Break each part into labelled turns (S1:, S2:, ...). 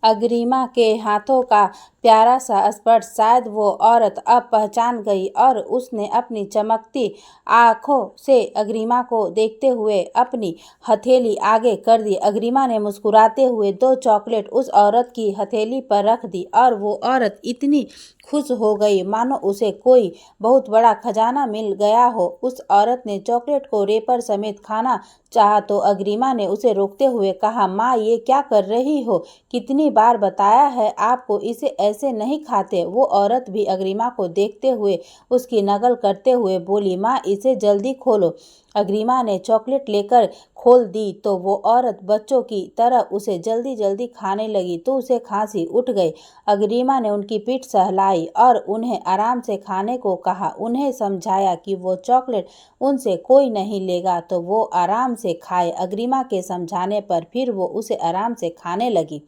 S1: अग्रिमा के हाथों का प्यारा सा स्पर्श शायद वो औरत अब पहचान गई और उसने अपनी चमकती आंखों से अग्रिमा को देखते हुए अपनी हथेली आगे कर दी। अग्रिमा ने मुस्कुराते हुए 2 चॉकलेट उस औरत की हथेली पर रख दी और वो औरत इतनी खुश हो गई मानो उसे कोई बहुत बड़ा खजाना मिल गया हो। उस औरत ने चॉकलेट को रेपर समेत खाना चाहा तो अग्रिमा ने उसे रोकते हुए कहा, माँ ये क्या कर रही हो? कितनी बार बताया है आपको, इसे ऐसे नहीं खाते। वो औरत भी अग्रिमा को देखते हुए उसकी नकल करते हुए बोली, माँ इसे जल्दी खोलो। अग्रिमा ने चॉकलेट लेकर खोल दी तो वो औरत बच्चों की तरह उसे जल्दी जल्दी खाने लगी तो उसे खांसी उठ गई। अग्रिमा ने उनकी पीठ सहलाई और उन्हें आराम से खाने को कहा। उन्हें समझाया कि वो चॉकलेट उनसे कोई नहीं लेगा तो वो आराम से खाए। अग्रिमा के समझाने पर फिर वो उसे आराम से खाने लगी।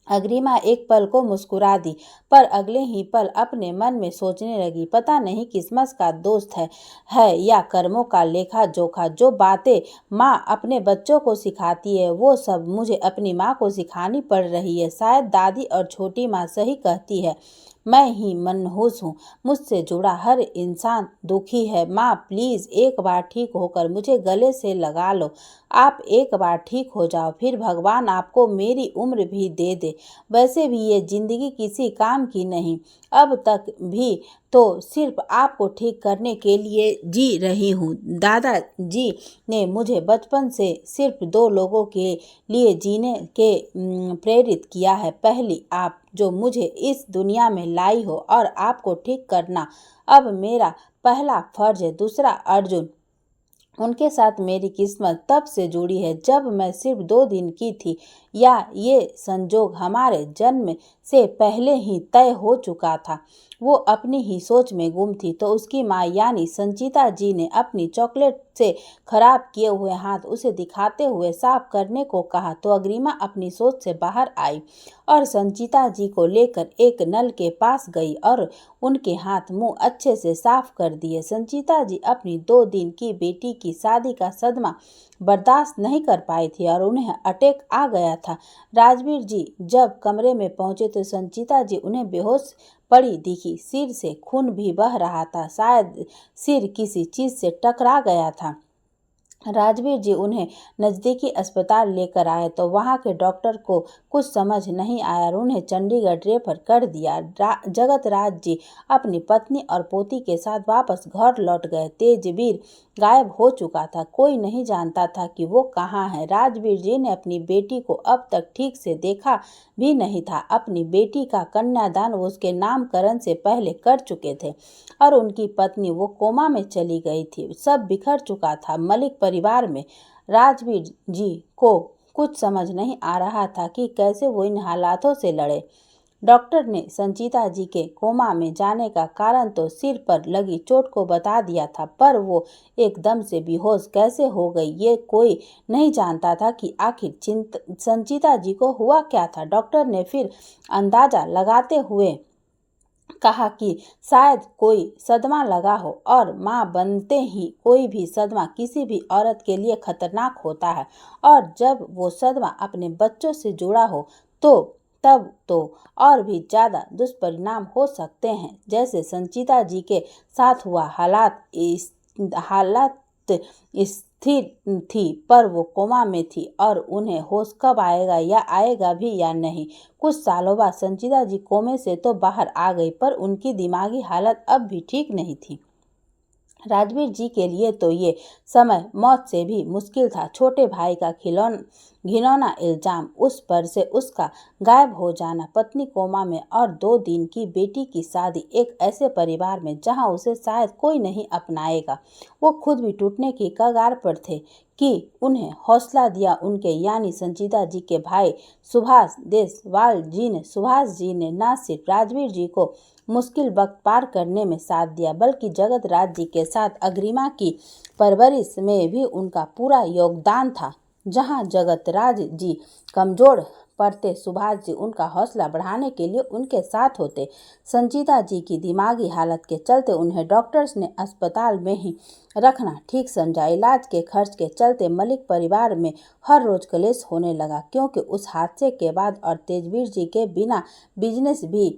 S1: अग्रिमा एक पल को मुस्कुरा दी पर अगले ही पल अपने मन में सोचने लगी, पता नहीं किस्मत का दोस्त है या कर्मों का लेखा जोखा। जो बातें माँ अपने बच्चों को सिखाती है वो सब मुझे अपनी माँ को सिखानी पड़ रही है। शायद दादी और छोटी माँ सही कहती है, मैं ही मनहूस हूँ। मुझसे जुड़ा हर इंसान दुखी है। माँ प्लीज़ एक बार ठीक होकर मुझे गले से लगा लो। आप एक बार ठीक हो जाओ, फिर भगवान आपको मेरी उम्र भी दे दे। वैसे भी ये जिंदगी किसी काम की नहीं। अब तक भी तो सिर्फ आपको ठीक करने के लिए जी रही हूँ। दादाजी ने मुझे बचपन से सिर्फ 2 लोगों के लिए जीने के प्रेरित किया है। पहली आप जो मुझे इस दुनिया में लाई हो और आपको ठीक करना अब मेरा पहला फर्ज है। दूसरा अर्जुन, उनके साथ मेरी किस्मत तब से जुड़ी है जब मैं सिर्फ 2 दिन की थी या ये संजोग हमारे जन्म से पहले ही तय हो चुका था। वो अपनी ही सोच में गुम थी तो उसकी माँ यानी संचिता जी ने अपनी चॉकलेट से खराब किए हुए हाथ उसे दिखाते हुए साफ करने को कहा तो अग्रिमा अपनी सोच से बाहर आई और संचिता जी को लेकर एक नल के पास गई और उनके हाथ मुंह अच्छे से साफ कर दिए। संचिता जी अपनी 2 दिन की बेटी की शादी का सदमा बर्दाश्त नहीं कर पाई थी और उन्हें अटैक आ गया था। राजवीर जी जब कमरे में पहुंचे तो संचिता जी उन्हें बेहोश पड़ी दिखी। सिर से खून भी बह रहा था, शायद सिर किसी चीज से टकरा गया था। राजवीर जी उन्हें नज़दीकी अस्पताल लेकर आए तो वहां के डॉक्टर को कुछ समझ नहीं आया और उन्हें चंडीगढ़ रेफर कर दिया। जगत राज जी अपनी पत्नी और पोती के साथ वापस घर लौट गए। तेजवीर गायब हो चुका था, कोई नहीं जानता था कि वो कहाँ है। राजवीर जी ने अपनी बेटी को अब तक ठीक से देखा भी नहीं था। अपनी बेटी का कन्यादान वो उसके नामकरण से पहले कर चुके थे और उनकी पत्नी वो कोमा में चली गई थी। सब बिखर चुका था मलिक परिवार में। राजवीर जी को कुछ समझ नहीं आ रहा था कि कैसे वो इन हालातों से लड़े। डॉक्टर ने संचिता जी के कोमा में जाने का कारण तो सिर पर लगी चोट को बता दिया था पर वो एकदम से बेहोश कैसे हो गई ये कोई नहीं जानता था कि आखिर संचिता जी को हुआ क्या था। डॉक्टर ने फिर अंदाजा लगाते हुए कहा कि शायद कोई सदमा लगा हो और माँ बनते ही कोई भी सदमा किसी भी औरत के लिए खतरनाक होता है और जब वो सदमा अपने बच्चों से जुड़ा हो तो तब तो और भी ज्यादा दुष्परिणाम हो सकते हैं। जैसे संचिता जी के साथ हुआ। हालात स्थिर थी पर वो कोमा में थी और उन्हें होश कब आएगा या आएगा भी या नहीं। कुछ सालों बाद संचिता जी कोमे से तो बाहर आ गई पर उनकी दिमागी हालत अब भी ठीक नहीं थी। राजवीर जी के लिए तो ये समय मौत से भी मुश्किल था। छोटे भाई का घिनौना इल्जाम, उस पर से उसका गायब हो जाना, पत्नी कोमा में और 2 दिन की बेटी की शादी एक ऐसे परिवार में जहां उसे शायद कोई नहीं अपनाएगा। वो खुद भी टूटने की कगार पर थे कि उन्हें हौसला दिया उनके यानी संचिता जी के भाई सुभाष जी ने न सिर्फ राजवीर जी को मुश्किल वक्त पार करने में साथ दिया बल्कि जगत राज जी के साथ अग्रिमा की परवरिश में भी उनका पूरा योगदान था। जहां जगत राज जी कमजोर पड़ते सुभाष जी उनका हौसला बढ़ाने के लिए उनके साथ होते। संजीता जी की दिमागी हालत के चलते उन्हें डॉक्टर्स ने अस्पताल में ही रखना ठीक समझा। इलाज के खर्च के चलते मलिक परिवार में हर रोज कलेश होने लगा, क्योंकि उस हादसे के बाद और तेजवीर जी के बिना बिजनेस भी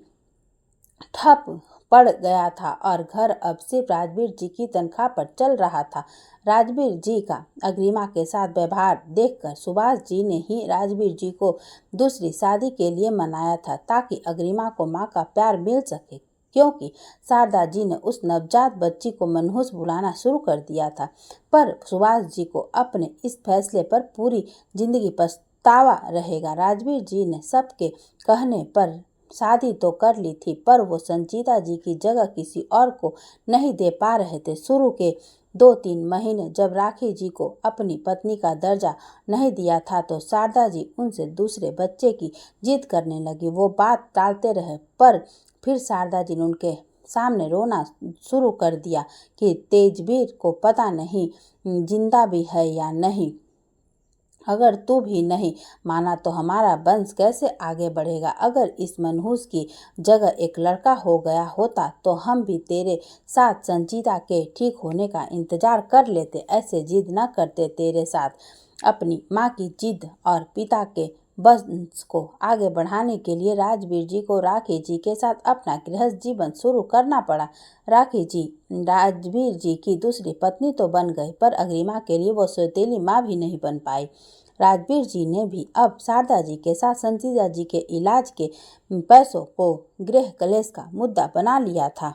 S1: ठप पड़ गया था और घर अब सिर्फ राजवीर जी की तनख्वाह पर चल रहा था। राजवीर जी का अग्रिमा के साथ व्यवहार देखकर सुभाष जी ने ही राजवीर जी को दूसरी शादी के लिए मनाया था, ताकि अग्रिमा को माँ का प्यार मिल सके, क्योंकि शारदा जी ने उस नवजात बच्ची को मनहूस बुलाना शुरू कर दिया था। पर सुभाष जी को अपने इस फैसले पर पूरी जिंदगी पछतावा रहेगा। राजवीर जी ने सबके कहने पर शादी तो कर ली थी, पर वो संजीता जी की जगह किसी और को नहीं दे पा रहे थे। शुरू के 2-3 महीने जब राखी जी को अपनी पत्नी का दर्जा नहीं दिया था, तो शारदा जी उनसे दूसरे बच्चे की जिद करने लगी। वो बात टालते रहे, पर फिर शारदा जी ने उनके सामने रोना शुरू कर दिया कि तेजवीर को पता नहीं जिंदा भी है या नहीं। अगर तू भी नहीं माना तो हमारा वंश कैसे आगे बढ़ेगा। अगर इस मनहूस की जगह एक लड़का हो गया होता तो हम भी तेरे साथ संजीता के ठीक होने का इंतजार कर लेते, ऐसे जिद न करते। तेरे साथ अपनी माँ की जिद और पिता के वंश को आगे बढ़ाने के लिए राजवीर जी को राखी जी के साथ अपना गृहस्थ जीवन शुरू करना पड़ा। राखी जी राजवीर जी की दूसरी पत्नी तो बन गई, पर अग्रिमा के लिए वो सौतेली माँ भी नहीं बन पाई। राजवीर जी ने भी अब शारदा जी के साथ संजीता जी के इलाज के पैसों को गृह कलेश का मुद्दा बना लिया था।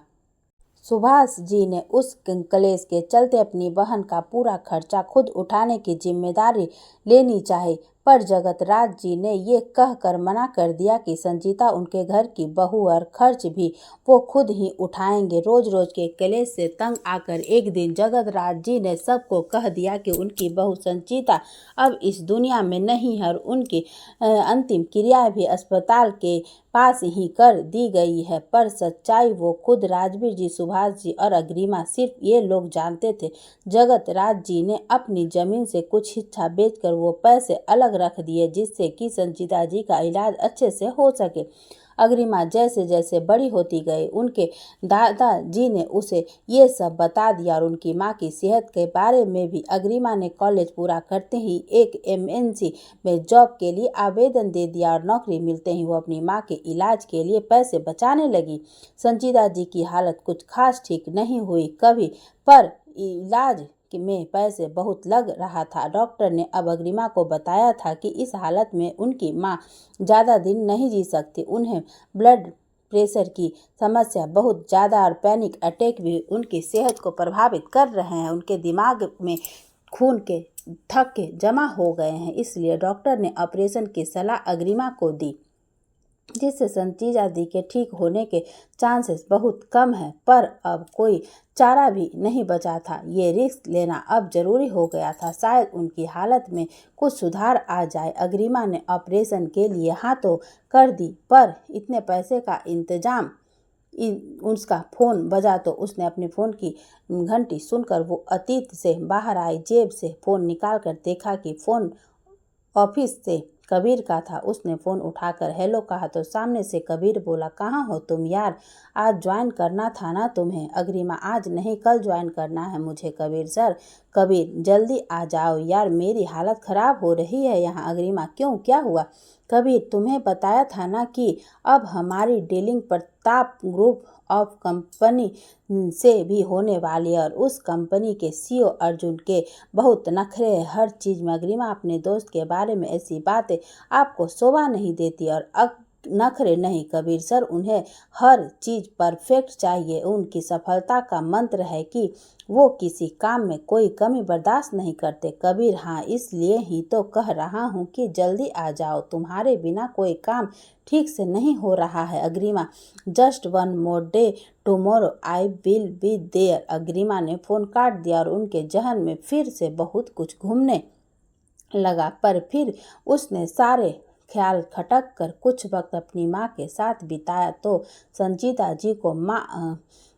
S1: सुभाष जी ने उस कलेश के चलते अपनी बहन का पूरा खर्चा खुद उठाने की जिम्मेदारी लेनी चाहिए, पर जगत राज जी ने ये कहकर मना कर दिया कि संजीता उनके घर की बहू और खर्च भी वो खुद ही उठाएंगे। रोज रोज के कलेश से तंग आकर एक दिन जगत राज जी ने सबको कह दिया कि उनकी बहू संजीता अब इस दुनिया में नहीं है और उनकी अंतिम क्रिया भी अस्पताल के पास ही कर दी गई है। पर सच्चाई वो खुद राजवीर जी, सुभाष जी और अग्रिमा, सिर्फ ये लोग जानते थे। जगत राज जी ने अपनी जमीन से कुछ हिस्सा बेचकर वो पैसे अलग रख दिए, जिससे कि संजीता जी का इलाज अच्छे से हो सके। अग्रिमा जैसे जैसे बड़ी होती गई, उनके दादाजी ने उसे ये सब बता दिया और उनकी माँ की सेहत के बारे में भी। अग्रिमा ने कॉलेज पूरा करते ही एक MNC में जॉब के लिए आवेदन दे दिया और नौकरी मिलते ही वो अपनी माँ के इलाज के लिए पैसे बचाने लगी। संजीता जी की हालत कुछ खास ठीक नहीं हुई कभी, पर इलाज में पैसे बहुत लग रहा था। डॉक्टर ने अब अग्रिमा को बताया था कि इस हालत में उनकी माँ ज़्यादा दिन नहीं जी सकती। उन्हें ब्लड प्रेशर की समस्या बहुत ज़्यादा और पैनिक अटैक भी उनकी सेहत को प्रभावित कर रहे हैं। उनके दिमाग में खून के थक्के जमा हो गए हैं, इसलिए डॉक्टर ने ऑपरेशन की सलाह अग्रिमा को दी, जिससे संजीता जी के ठीक होने के चांसेस बहुत कम है। पर अब कोई चारा भी नहीं बचा था। ये रिस्क लेना अब जरूरी हो गया था। शायद उनकी हालत में कुछ सुधार आ जाए। अग्रिमा ने ऑपरेशन के लिए हाँ तो कर दी, पर इतने पैसे का इंतजाम उसका फ़ोन बजा तो उसने अपने फ़ोन की घंटी सुनकर वो अतीत से बाहर आई। जेब से फ़ोन निकाल कर देखा कि फ़ोन ऑफिस से कबीर का था। उसने फ़ोन उठाकर हेलो कहा तो सामने से कबीर बोला, कहाँ हो तुम यार, आज ज्वाइन करना था ना तुम्हें। अग्रिमा, आज नहीं कल ज्वाइन करना है मुझे कबीर सर। कबीर, जल्दी आ जाओ यार, मेरी हालत ख़राब हो रही है यहाँ। अग्रिमा, क्यों, क्या हुआ? कबीर, तुम्हें बताया था ना कि अब हमारी dealing Pratap group of company से भी होने वाली है और उस कंपनी के CEO अर्जुन के बहुत नखरे हैं हर चीज़ में। अग्रिमा अपने दोस्त के बारे में ऐसी बातें आपको शोभा नहीं देती। और नखरे नहीं कबीर सर, उन्हें हर चीज़ परफेक्ट चाहिए। उनकी सफलता का मंत्र है कि वो किसी काम में कोई कमी बर्दाश्त नहीं करते। कबीर, हाँ इसलिए ही तो कह रहा हूँ कि जल्दी आ जाओ, तुम्हारे बिना कोई काम ठीक से नहीं हो रहा है। Agrima, just 1 more day, tomorrow I will be there. Agrima ने फ़ोन काट दिया और उनके जहन में फिर से बहुत कुछ घूमने लगा, पर फिर उसने सारे ख्याल खटक कर कुछ वक्त अपनी माँ के साथ बिताया तो संजीता जी को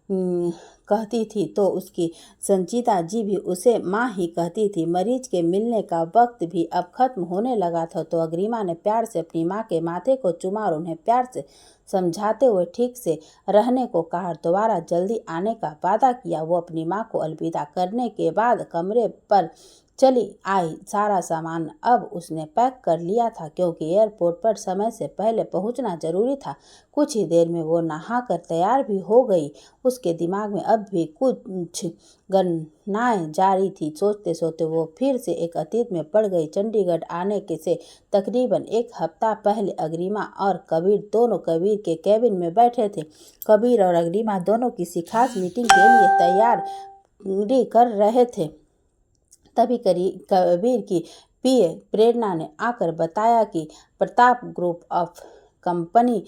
S1: कहती थी तो उसकी संचिता जी भी उसे माँ ही कहती थी। मरीज के मिलने का वक्त भी अब खत्म होने लगा था तो अग्रिमा ने प्यार से अपनी माँ के माथे को चूमा और उन्हें प्यार से समझाते हुए ठीक से रहने को कहा। दोबारा जल्दी आने का वादा किया। वो अपनी माँ को अलविदा करने के बाद कमरे पर चली आई। सारा सामान अब उसने पैक कर लिया था क्योंकि एयरपोर्ट पर समय से पहले पहुंचना जरूरी था। कुछ ही देर में वो नहाकर तैयार भी हो गई। उसके दिमाग में अब भी कुछ गणनाएं जारी थी। सोचते सोचते वो फिर से एक अतीत में पड़ गई। चंडीगढ़ आने के से तकरीबन एक हफ्ता पहले अग्रिमा और कबीर दोनों कबीर के केबिन में बैठे थे। कबीर और अग्रिमा दोनों किसी खास मीटिंग के लिए तैयारी कर रहे थे। तभी कबीर की पीए प्रेरणा ने आकर बताया कि प्रताप ग्रुप ऑफ कंपनी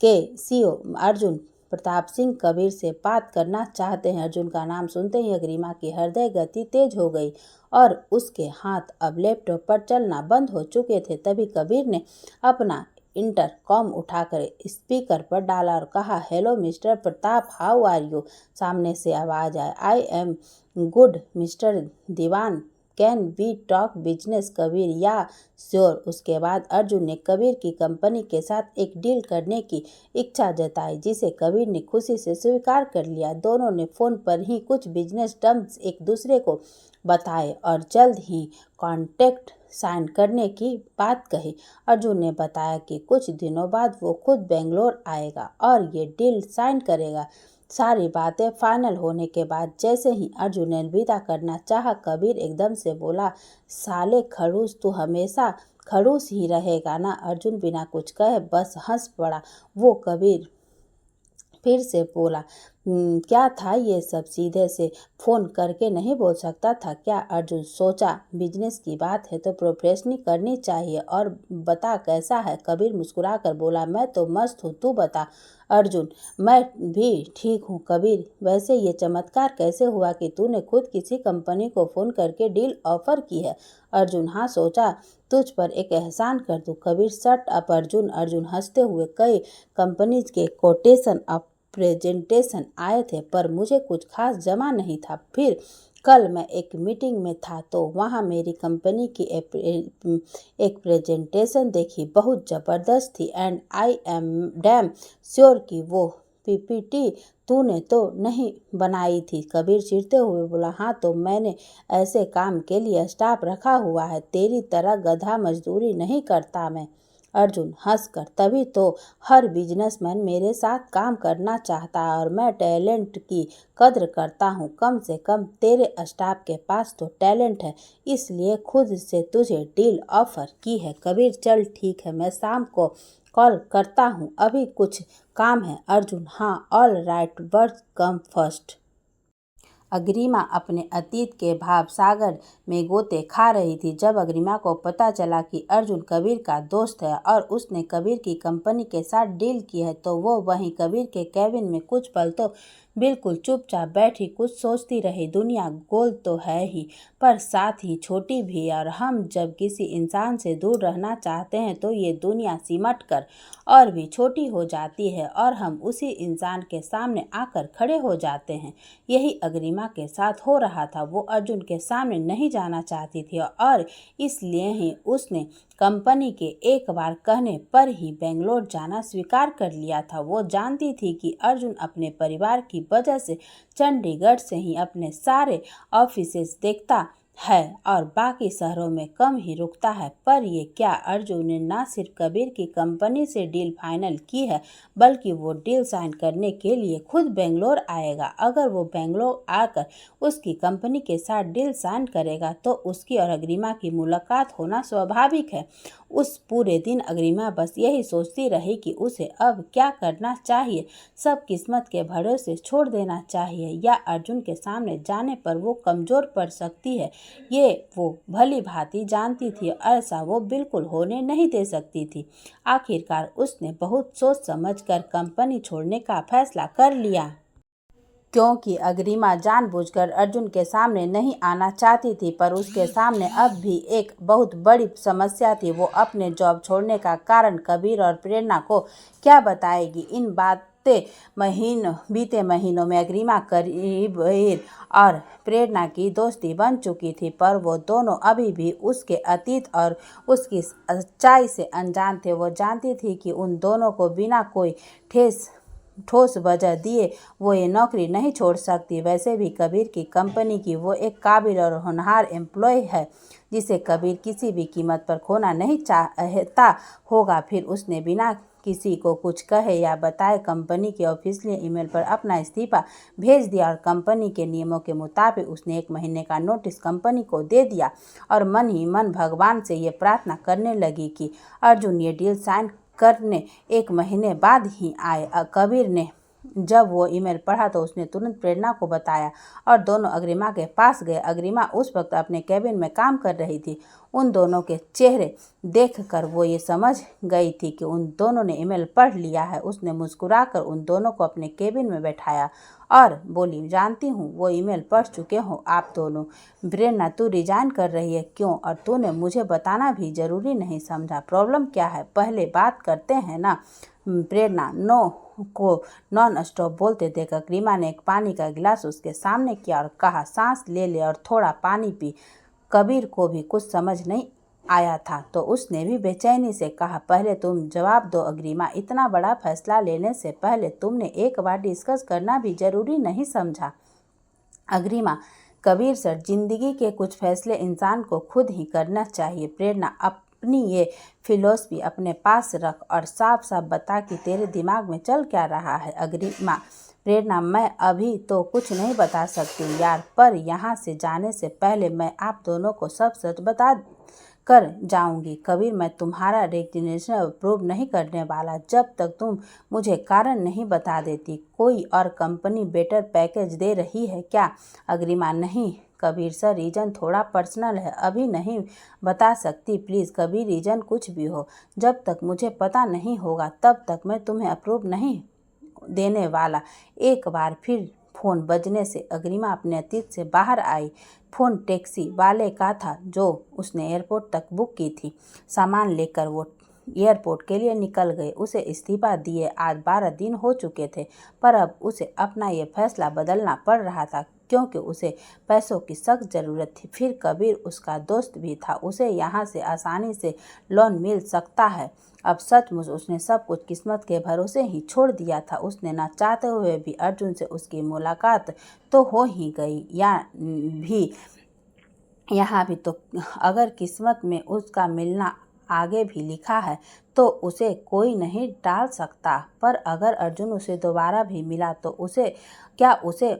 S1: के सीईओ अर्जुन प्रताप सिंह कबीर से बात करना चाहते हैं। अर्जुन का नाम सुनते ही अग्रिमा की हृदय गति तेज हो गई और उसके हाथ अब लैपटॉप पर चलना बंद हो चुके थे। तभी कबीर ने अपना इंटरकॉम उठाकर स्पीकर पर डाला और कहा, hello mister Pratap, how are you. सामने से आवाज आया, I am good mister Diwan, can we talk business. Kabir, yeah sure. उसके बाद अर्जुन ने कबीर की कंपनी के साथ एक डील करने की इच्छा जताई जिसे कबीर ने खुशी से स्वीकार कर लिया। दोनों ने फोन पर ही कुछ बिजनेस टर्म्स एक दूसरे को बताए और जल्द ही कॉन्ट्रैक्ट साइन करने की बात कही। अर्जुन ने बताया कि कुछ दिनों बाद वो खुद बेंगलोर आएगा और ये डील साइन करेगा। सारी बातें फाइनल होने के बाद जैसे ही अर्जुन ने अलविदा करना चाहा, कबीर एकदम से बोला, साले खड़ूस, तू हमेशा खड़ूस ही रहेगा ना। अर्जुन बिना कुछ कहे बस हंस पड़ा। वो कबीर फिर से बोला, क्या था ये सब, सीधे से फोन करके नहीं बोल सकता था क्या। अर्जुन सोचा, बिजनेस की बात है तो प्रोफेशनली करनी चाहिए। और बता कैसा है। कबीर मुस्कुराकर बोला, मैं तो मस्त हूँ, तू बता। अर्जुन, मैं भी ठीक हूँ। कबीर, वैसे ये चमत्कार कैसे हुआ कि तूने खुद किसी कंपनी को फोन करके डील ऑफर की है। अर्जुन, हाँ, सोचा तुझ पर एक एहसान कर दूं। Kabir, shut up Arjun. अर्जुन हंसते हुए, कई कंपनीज के कोटेशन ऑफ प्रेजेंटेशन आए थे पर मुझे कुछ खास जमा नहीं था। फिर कल मैं एक मीटिंग में था तो वहाँ मेरी कंपनी की एक प्रेजेंटेशन देखी, बहुत ज़बरदस्त थी and I am damn sure कि वो पीपीटी तूने तो नहीं बनाई थी। कबीर चिढ़ते हुए बोला, हाँ तो मैंने ऐसे काम के लिए स्टाफ रखा हुआ है, तेरी तरह गधा मजदूरी नहीं करता मैं। अर्जुन हंसकर, तभी तो हर बिजनेसमैन मेरे साथ काम करना चाहता है और मैं टैलेंट की कद्र करता हूँ। कम से कम तेरे स्टाफ के पास तो टैलेंट है, इसलिए खुद से तुझे डील ऑफर की है। कबीर, चल ठीक है, मैं शाम को कॉल करता हूँ, अभी कुछ काम है। अर्जुन, हाँ, all right, work come first. Agrima अपने अतीत के भाव सागर में गोते खा रही थी जब अग्रिमा को पता चला कि अर्जुन कबीर का दोस्त है और उसने कबीर की कंपनी के साथ डील की है तो वो वहीं कबीर के केबिन में कुछ पल तो बिल्कुल चुपचाप बैठी कुछ सोचती रही। दुनिया गोल तो है ही पर साथ ही छोटी भी, और हम जब किसी इंसान से दूर रहना चाहते हैं तो ये दुनिया सिमट कर और भी छोटी हो जाती है और हम उसी इंसान के सामने आकर खड़े हो जाते हैं। यही अग्रिमा के साथ हो रहा था। वो अर्जुन के सामने नहीं जाना चाहती थी और इसलिए ही उसने कंपनी के एक बार कहने पर ही बेंगलोर जाना स्वीकार कर लिया था। वो जानती थी कि अर्जुन अपने परिवार की वजह से चंडीगढ़ से ही अपने सारे ऑफिसेस देखता है और बाकी शहरों में कम ही रुकता है। पर ये क्या, अर्जुन ने ना सिर्फ कबीर की कंपनी से डील फाइनल की है बल्कि वो डील साइन करने के लिए खुद बेंगलोर आएगा। अगर वो बेंगलोर आकर उसकी कंपनी के साथ डील साइन करेगा तो उसकी और अग्रिमा की मुलाकात होना स्वाभाविक है। उस पूरे दिन अग्रिमा बस यही सोचती रही कि उसे अब क्या करना चाहिए। सब किस्मत के भरोसे छोड़ देना चाहिए या अर्जुन के सामने जाने पर वो कमजोर पड़ सकती है, ये वो भली भांति जानती थी। ऐसा वो बिल्कुल होने नहीं दे सकती थी। आखिरकार उसने बहुत सोच समझकर कंपनी छोड़ने का फैसला कर लिया क्योंकि अग्रिमा जानबूझकर अर्जुन के सामने नहीं आना चाहती थी। पर उसके सामने अब भी एक बहुत बड़ी समस्या थी। वो अपने जॉब छोड़ने का कारण कबीर और प्रेरणा को क्या बताएगी। इन बातें बीते महीनों में अग्रिमा, कबीर और प्रेरणा की दोस्ती बन चुकी थी, पर वो दोनों अभी भी उसके अतीत और उसकी सच्चाई से अनजान थे। वो जानती थी कि उन दोनों को बिना कोई ठोस वजह दिए वो ये नौकरी नहीं छोड़ सकती। वैसे भी कबीर की कंपनी की वो एक काबिल और होनहार एम्प्लॉय है जिसे कबीर किसी भी कीमत पर खोना नहीं चाहता होगा। फिर उसने बिना किसी को कुछ कहे या बताए कंपनी के ऑफिशियल ईमेल पर अपना इस्तीफा भेज दिया और कंपनी के नियमों के मुताबिक उसने 1 महीने का नोटिस कंपनी को दे दिया और मन ही मन भगवान से ये प्रार्थना करने लगी कि अर्जुन ये डील साइन करने 1 महीने बाद ही आए। कबीर ने जब वो ईमेल पढ़ा तो उसने तुरंत प्रेरणा को बताया और दोनों अग्रिमा के पास गए। अग्रिमा उस वक्त अपने कैबिन में काम कर रही थी। उन दोनों के चेहरे देखकर वो ये समझ गई थी कि उन दोनों ने ईमेल पढ़ लिया है। उसने मुस्कुराकर उन दोनों को अपने कैबिन में बैठाया और बोली, जानती हूँ वो ईमेल पढ़ चुके हो आप दोनों। प्रेरणा, तू रिजाइन कर रही है, क्यों? और तूने मुझे बताना भी जरूरी नहीं समझा। प्रॉब्लम क्या है, पहले बात करते हैं ना। प्रेरणा नो को नॉन स्टॉप बोलते देख अग्रिमा ने एक पानी का गिलास उसके सामने किया और कहा, सांस ले ले और थोड़ा पानी पी। कबीर को भी कुछ समझ नहीं आया था तो उसने भी बेचैनी से कहा, पहले तुम जवाब दो अग्रिमा। इतना बड़ा फैसला लेने से पहले तुमने एक बार डिस्कस करना भी जरूरी नहीं समझा? अग्रिमा, कबीर सर, जिंदगी के कुछ फैसले इंसान को खुद ही करना चाहिए। प्रेरणा, अपनी ये फिलॉसफी अपने पास रख और साफ साफ बता कि तेरे दिमाग में चल क्या रहा है। अग्रिमा, प्रेरणा, मैं अभी तो कुछ नहीं बता सकती यार, पर यहाँ से जाने से पहले मैं आप दोनों को सब सच बता कर जाऊंगी। कबीर, मैं तुम्हारा रेजिग्नेशन अप्रूव नहीं करने वाला जब तक तुम मुझे कारण नहीं बता देती। कोई और कंपनी बेटर पैकेज दे रही है क्या? अग्रिमा, नहीं कबीर सर, रीजन थोड़ा पर्सनल है, अभी नहीं बता सकती प्लीज़। कबीर, रीजन कुछ भी हो, जब तक मुझे पता नहीं होगा तब तक मैं तुम्हें अप्रूव नहीं देने वाला। एक बार फिर फ़ोन बजने से अग्रिमा अपने अतीत से बाहर आई। फ़ोन टैक्सी वाले का था जो उसने एयरपोर्ट तक बुक की थी। सामान लेकर वो एयरपोर्ट के लिए निकल गए। उसे इस्तीफा दिए आज 12 दिन हो चुके थे, पर अब उसे अपना ये फैसला बदलना पड़ रहा था क्योंकि उसे पैसों की सख्त ज़रूरत थी। फिर कबीर उसका दोस्त भी था, उसे यहाँ से आसानी से लोन मिल सकता है। अब सचमुच उसने सब कुछ किस्मत के भरोसे ही छोड़ दिया था। उसने ना चाहते हुए भी अर्जुन से उसकी मुलाकात तो हो ही गई। यहाँ भी तो अगर किस्मत में उसका मिलना आगे भी लिखा है तो उसे कोई नहीं टाल सकता। पर अगर अर्जुन उसे दोबारा भी मिला तो उसे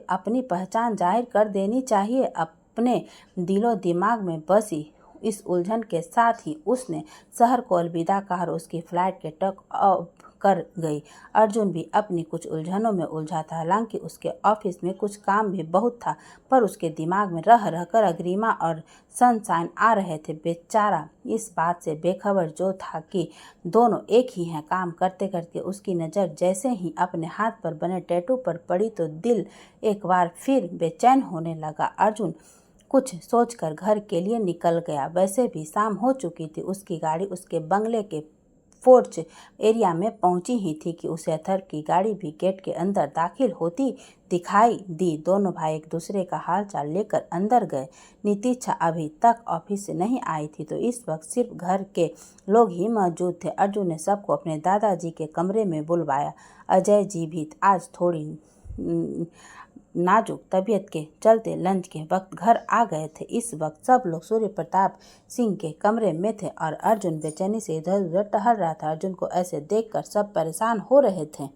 S1: अपनी पहचान जाहिर कर देनी चाहिए? अपने दिलो दिमाग में बसी इस उलझन के साथ ही उसने शहर को अलविदा कहा और उसकी फ्लाइट के टेक ऑफ कर गई। अर्जुन भी अपनी कुछ उलझनों में उलझा था। हालांकि उसके ऑफिस में कुछ काम भी बहुत था, पर उसके दिमाग में रह रहकर अग्रिमा और सनशाइन आ रहे थे। बेचारा इस बात से बेखबर जो था कि दोनों एक ही हैं। काम करते करते उसकी नज़र जैसे ही अपने हाथ पर बने टैटू पर पड़ी तो दिल एक बार फिर बेचैन होने लगा। अर्जुन कुछ सोचकर घर के लिए निकल गया। वैसे भी शाम हो चुकी थी। उसकी गाड़ी उसके बंगले के फोर्च एरिया में पहुंची ही थी कि उसे अथर्व की गाड़ी भी गेट के अंदर दाखिल होती दिखाई दी। दोनों भाई एक दूसरे का हालचाल लेकर अंदर गए। नितीक्षा अभी तक ऑफिस से नहीं आई थी तो इस वक्त सिर्फ घर के लोग ही मौजूद थे। अर्जुन ने सबको अपने दादाजी के कमरे में बुलवाया। अजय जी भी आज थोड़ी नाजुक तबीयत के चलते लंच के वक्त घर आ गए थे। इस वक्त सब लोग सूर्य प्रताप सिंह के कमरे में थे और अर्जुन बेचैनी से इधर उधर टहल रहा था। अर्जुन को ऐसे देखकर सब परेशान हो रहे थे।